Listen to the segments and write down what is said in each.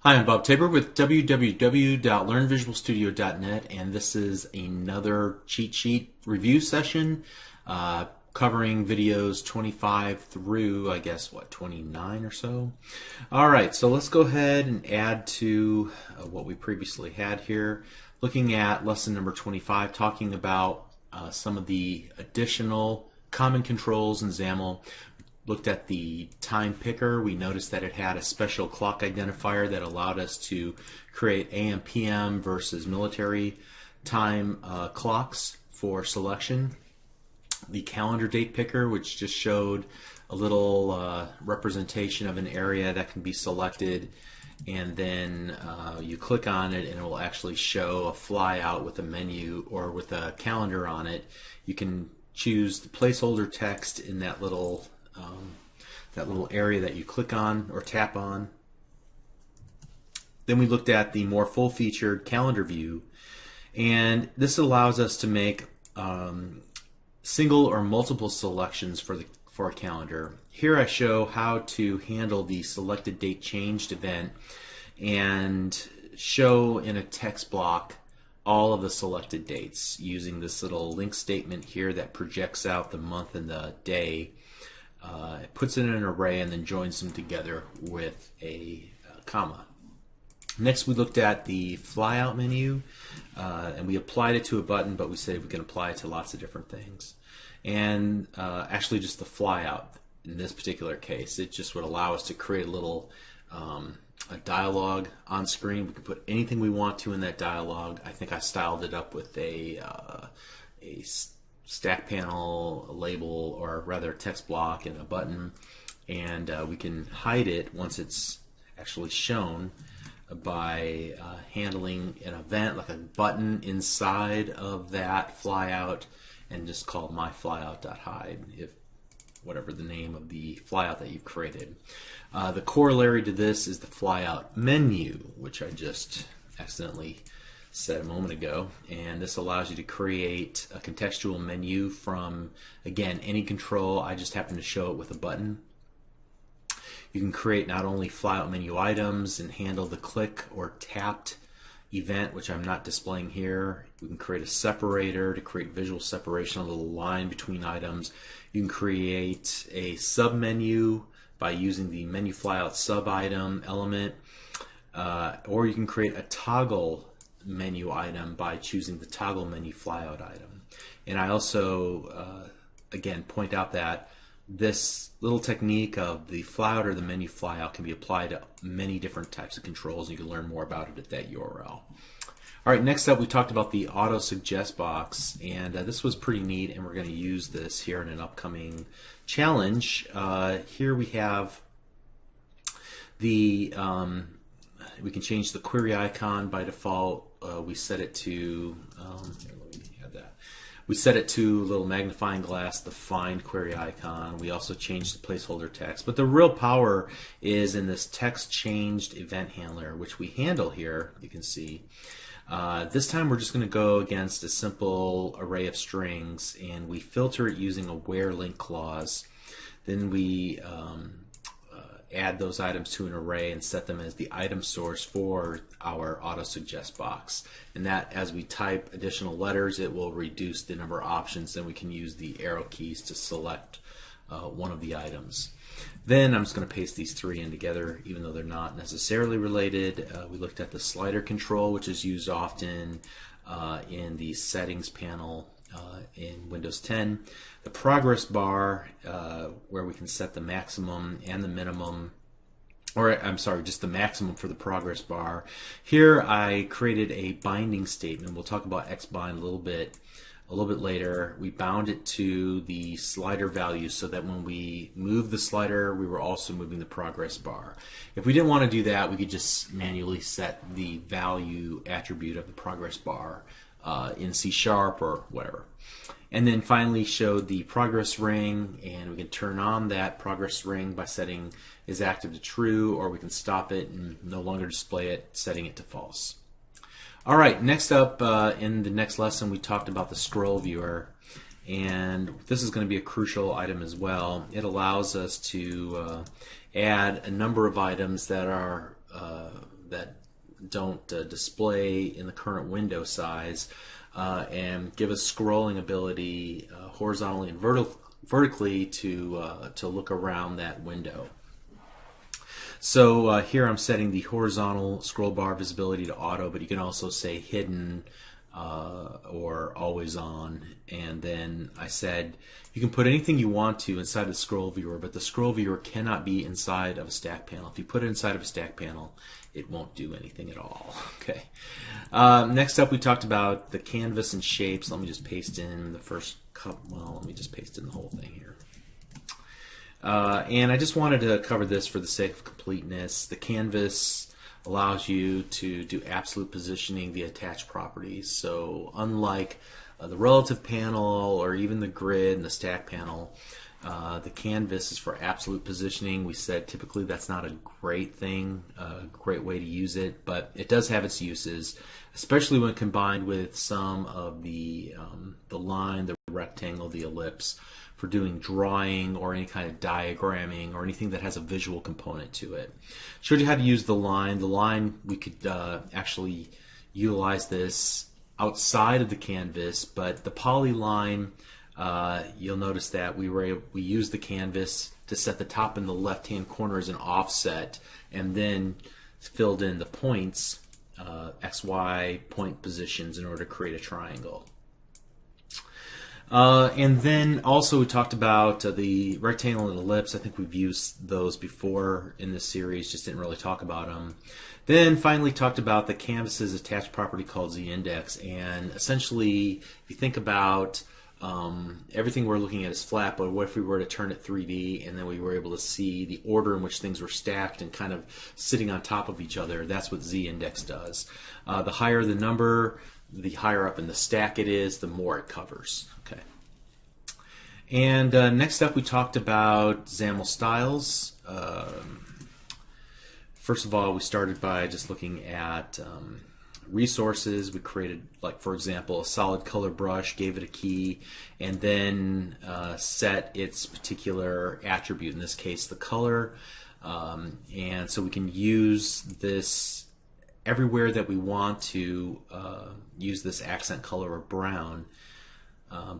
Hi, I'm Bob Tabor with www.learnvisualstudio.net, and this is another cheat sheet review session covering videos 25 through, I guess, 29 or so. All right, so let's go ahead and add to what we previously had here, looking at lesson number 25, talking about some of the additional common controls in XAML. Looked at the time picker. We noticed that it had a special clock identifier that allowed us to create AM, PM versus military time clocks for selection. The calendar date picker, which just showed a little representation of an area that can be selected, and then you click on it and it will actually show a flyout with a menu or with a calendar on it. You can choose the placeholder text in that little area that you click on or tap on. Then we looked at the more full-featured calendar view, and this allows us to make single or multiple selections for a calendar. Here I show how to handle the selected date changed event and show in a text block all of the selected dates using this little link statement here that projects out the month and the day. It puts it in an array and then joins them together with a comma. Next, we looked at the flyout menu, and we applied it to a button, but we said we can apply it to lots of different things. And actually just the flyout in this particular case, it just would allow us to create a little a dialogue on screen. We can put anything we want to in that dialogue. I think I styled it up with a stack panel, a label, or rather a text block and a button, and we can hide it once it's actually shown by handling an event like a button inside of that flyout and just call my flyout.hide, if whatever the name of the flyout that you've created. The corollary to this is the flyout menu, which I just accidentally said a moment ago, and this allows you to create a contextual menu from, again, any control. I just happen to show it with a button. You can create not only flyout menu items and handle the click or tapped event, which I'm not displaying here. We can create a separator to create visual separation, a little line between items. You can create a submenu by using the menu flyout sub item element, or you can create a toggle menu item by choosing the toggle menu flyout item. And I also again point out that this little technique of the flyout or the menu flyout can be applied to many different types of controls, and you can learn more about it at that URL. Alright, next up we talked about the auto suggest box, and this was pretty neat, and we're going to use this here in an upcoming challenge. Here we have the we can change the query icon by default. We set it to we set it to a little magnifying glass, the find query icon. We also changed the placeholder text, but the real power is in this text changed event handler, which we handle here. You can see this time we're just going to go against a simple array of strings, and we filter it using a where link clause. Then we add those items to an array and set them as the item source for our auto suggest box, and that as we type additional letters it will reduce the number of options. Then we can use the arrow keys to select one of the items. Then I'm just going to paste these three in together even though they're not necessarily related. We looked at the slider control, which is used often in the settings panel in Windows 10. The progress bar, where we can set the maximum and the minimum, or I'm sorry, just the maximum for the progress bar. Here I created a binding statement. We'll talk about xbind a little bit later. We bound it to the slider value so that when we move the slider, we were also moving the progress bar. If we didn't want to do that, we could just manually set the value attribute of the progress bar in C# or whatever. And then finally showed the progress ring, and we can turn on that progress ring by setting is active to true, or we can stop it and no longer display it, setting it to false. Alright, next up in the next lesson we talked about the scroll viewer, and this is going to be a crucial item as well. It allows us to add a number of items that are that don't display in the current window size, and give us scrolling ability horizontally and vertically to look around that window. So here I'm setting the horizontal scroll bar visibility to auto, but you can also say hidden or always on. And then I said you can put anything you want to inside the scroll viewer, but the scroll viewer cannot be inside of a stack panel. If you put it inside of a stack panel, it won't do anything at all. Okay. Next up, we talked about the canvas and shapes. Let me just paste in the first couple. Well, let me just paste in the whole thing here. And I just wanted to cover this for the sake of completeness. The canvas allows you to do absolute positioning via attached properties. So unlike the relative panel or even the grid and the stack panel, the canvas is for absolute positioning. We said typically that's not a great thing, a great way to use it, but it does have its uses, especially when combined with some of the line, the rectangle, the ellipse, for doing drawing or any kind of diagramming or anything that has a visual component to it. Showed you how to use the line. The line, we could actually utilize this outside of the canvas, but the polyline, you'll notice that we used the canvas to set the top and the left-hand corner as an offset, and then filled in the points, X, Y point positions in order to create a triangle. And then also we talked about the rectangle and ellipse. I think we've used those before in this series, just didn't really talk about them. Then finally talked about the canvas's attached property called z-index, and essentially if you think about everything we're looking at is flat, but what if we were to turn it 3D and then we were able to see the order in which things were stacked and kind of sitting on top of each other? That's what z-index does. The higher the number, the higher up in the stack it is, the more it covers. Okay. And next up we talked about XAML styles. First of all, we started by just looking at resources. We created, like for example, a solid color brush, gave it a key, and then set its particular attribute, in this case the color. And so we can use this everywhere that we want to use this accent color of brown,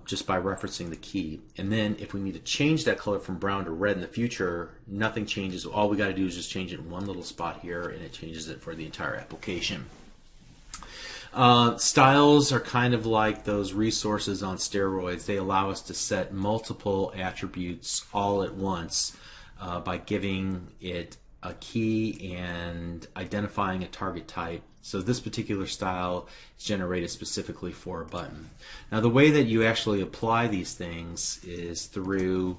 just by referencing the key. And then if we need to change that color from brown to red in the future, nothing changes. All we got to do is just change it in one little spot here, and it changes it for the entire application. Styles are kind of like those resources on steroids. They allow us to set multiple attributes all at once by giving it a key and identifying a target type. So this particular style is generated specifically for a button. Now the way that you actually apply these things is through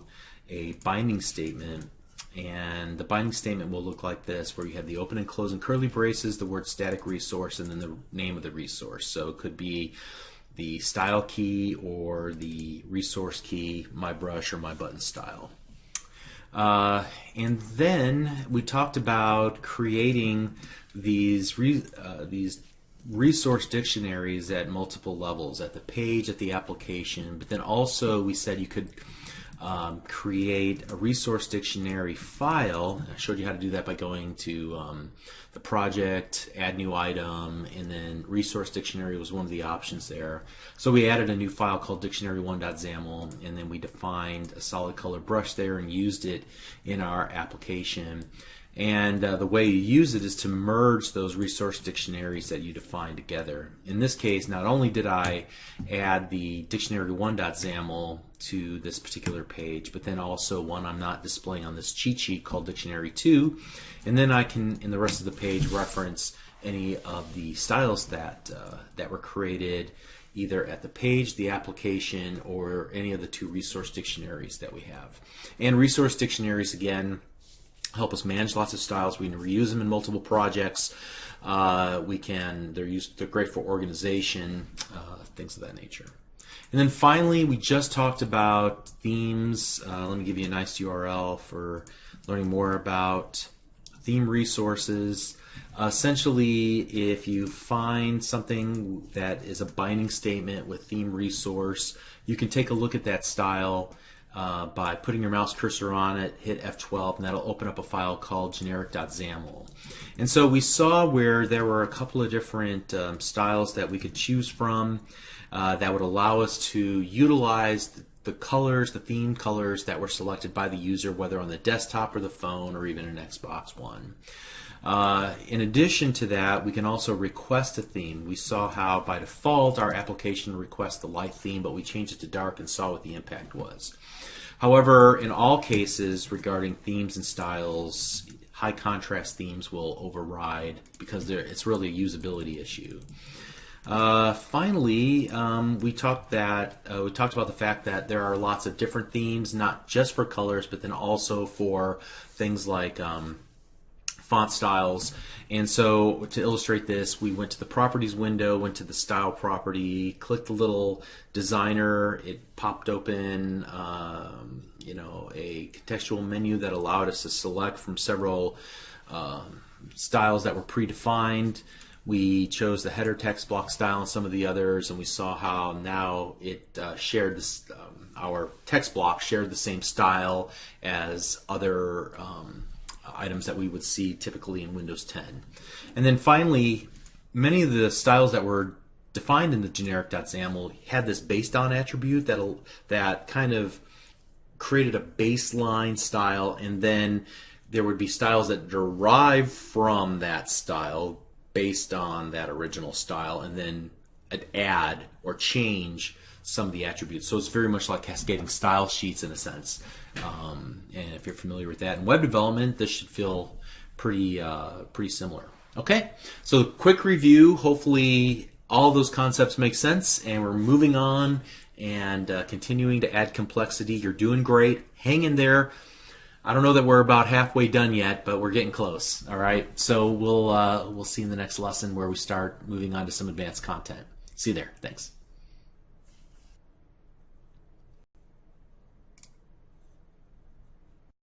a binding statement, and the binding statement will look like this, where you have the open and closing curly braces, the word static resource, and then the name of the resource. So it could be the style key or the resource key, my brush or my button style. And then we talked about creating these resource dictionaries at multiple levels, at the page, at the application, but then also we said you could create a resource dictionary file. I showed you how to do that by going to the project, add new item, and then resource dictionary was one of the options there. So we added a new file called dictionary1.xaml, and then we defined a solid color brush there and used it in our application. And the way you use it is to merge those resource dictionaries that you define together. In this case, not only did I add the dictionary1.xaml to this particular page, but then also one I'm not displaying on this cheat sheet called dictionary2. And then I can, in the rest of the page, reference any of the styles that were created either at the page, the application, or any of the two resource dictionaries that we have. And resource dictionaries, again, help us manage lots of styles. We can reuse them in multiple projects. They're great for organization, things of that nature. And then finally, we just talked about themes. Let me give you a nice URL for learning more about theme resources. Essentially, if you find something that is a binding statement with theme resource, you can take a look at that style, by putting your mouse cursor on it, hit F12, and that'll open up a file called generic.xaml. And so we saw where there were a couple of different styles that we could choose from that would allow us to utilize the colors, the theme colors that were selected by the user, whether on the desktop or the phone or even an Xbox One. In addition to that, we can also request a theme. We saw how by default our application requests the light theme, but we changed it to dark and saw what the impact was. However, in all cases regarding themes and styles, high contrast themes will override because it's really a usability issue. Finally, we talked about the fact that there are lots of different themes, not just for colors, but then also for things like font styles. And so to illustrate this, we went to the properties window, went to the style property, clicked the little designer. It popped open a contextual menu that allowed us to select from several styles that were predefined. We chose the header text block style and some of the others, and we saw how now it shared this, our text block shared the same style as other items that we would see typically in Windows 10. And then finally, many of the styles that were defined in the generic.xaml had this based on attribute that kind of created a baseline style, and then there would be styles that derive from that style based on that original style, and then add or change some of the attributes. So it's very much like cascading style sheets in a sense. And if you're familiar with that in web development, this should feel pretty similar. Okay, so quick review. Hopefully all those concepts make sense, and we're moving on and continuing to add complexity. You're doing great. Hang in there. I don't know that we're about halfway done yet, but we're getting close. All right, so we'll see in the next lesson where we start moving on to some advanced content. See you there. Thanks.